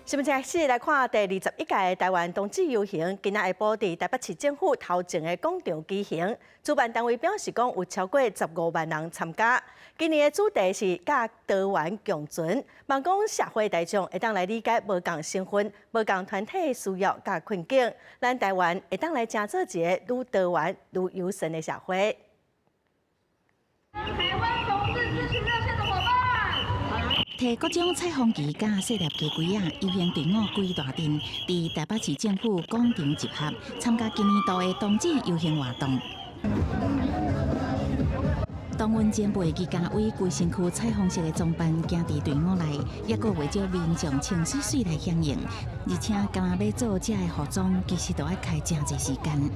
新闻开始来看第21届台湾冬季游行，今仔下晡伫台北市政府头前的广场举行。主办单位表示讲，有超过15万人参加。今年的主题是甲多元共存，望讲社会大众会当来理解无共身份、无共团体需要甲困境，咱台湾会当来成做一个愈多元、愈友善的社会。 台湾同志支持热线的伙伴，摕各种彩虹旗、甲细粒鸡龟仔游行队伍规大阵，伫台北市政府广场集合，参加今年度的冬季游行活动。当阮前辈技嘉为规身躯彩虹色的装扮，行伫队伍内，也阁为着民众穿水水来响应。而且，干那要做这的服装，其实都要开真济时间。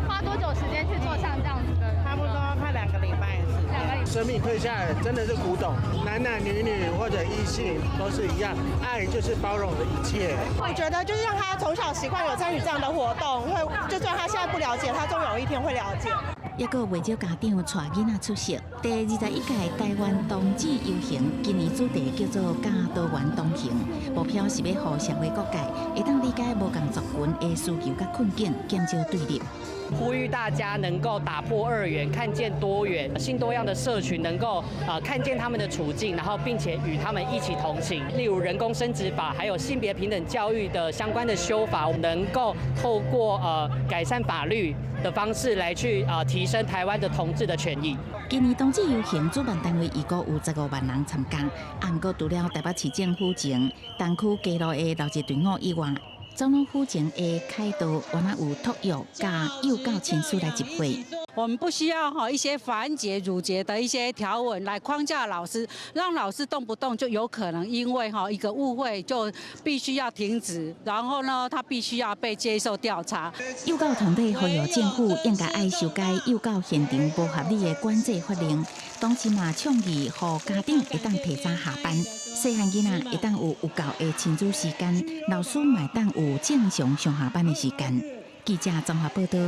花多久时间去做像这样子的？差不多快2个礼拜一次。2个礼拜。生命退下来真的是古董，男男女女或者异性都是一样，爱就是包容的一切。我觉得就是让他从小习惯有参与这样的活动，就算他现在不了解，他终有一天会了解。 也阁为少家长带囡仔出席。第21届台湾冬季游行，今年主题叫做“甲多元同行”，目标是要让社会各界会当理解无共族群的需求甲困境，减少对立。 呼吁大家能够打破2元，看见多元、性多样的社群，能够看见他们的处境，然后并且与他们一起同行。例如人工生殖法，还有性别平等教育的相关的修法，我们能够透过改善法律的方式来去提升台湾的同志的权益。今年冬季游行主办单位一共有15万人参加，不过除了台北市政府前东区街路的劳日队伍以外。 总统府前的凯道原来有托育加幼教亲属来集会。我们不需要一些繁节缛节的一些条文来框架老师，让老师动不动就有可能因为一个误会就必须要停止，然后呢，他必须要被接受调查。幼教团体呼吁政府应该爱修改幼教现场不合理的管制法令，同时嘛倡议，让家长会当提早下班。 细汉囡仔会当有够的亲子时间，老师嘛会当有正常上下班的时间。记者综合报道。